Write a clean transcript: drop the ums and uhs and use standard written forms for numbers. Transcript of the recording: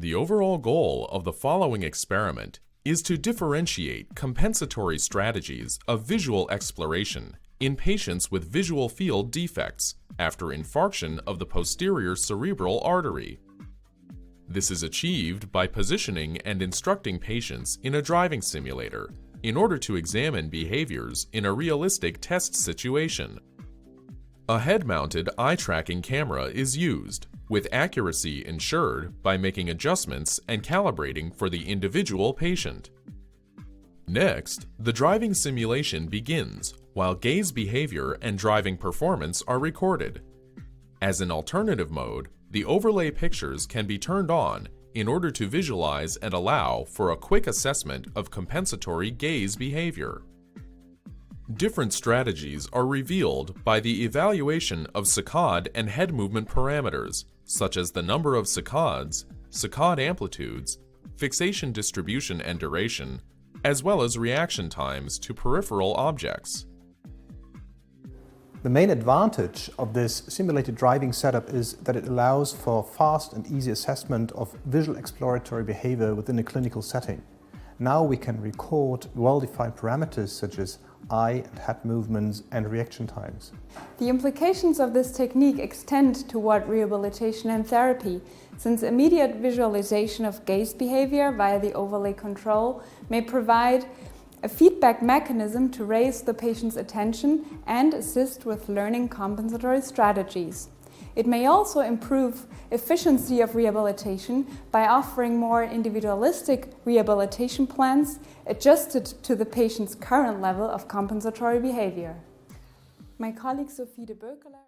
The overall goal of the following experiment is to differentiate compensatory strategies of visual exploration in patients with visual field defects after infarction of the posterior cerebral artery. This is achieved by positioning and instructing patients in a driving simulator in order to examine behaviors in a realistic test situation. A head-mounted eye-tracking camera is used, with accuracy ensured by making adjustments and calibrating for the individual patient. Next, the driving simulation begins while gaze behavior and driving performance are recorded. As an alternative mode, the overlay pictures can be turned on in order to visualize and allow for a quick assessment of compensatory gaze behavior. Different strategies are revealed by the evaluation of saccade and head movement parameters, such as the number of saccades, saccade amplitudes, fixation distribution and duration, as well as reaction times to peripheral objects. The main advantage of this simulated driving setup is that it allows for fast and easy assessment of visual exploratory behavior within a clinical setting. Now we can record well-defined parameters such as eye and head movements and reaction times. The implications of this technique extend toward rehabilitation and therapy, since immediate visualization of gaze behavior via the overlay control may provide a feedback mechanism to raise the patient's attention and assist with learning compensatory strategies. It may also improve efficiency of rehabilitation by offering more individualistic rehabilitation plans adjusted to the patient's current level of compensatory behavior. My colleague Sophie de Beukelaer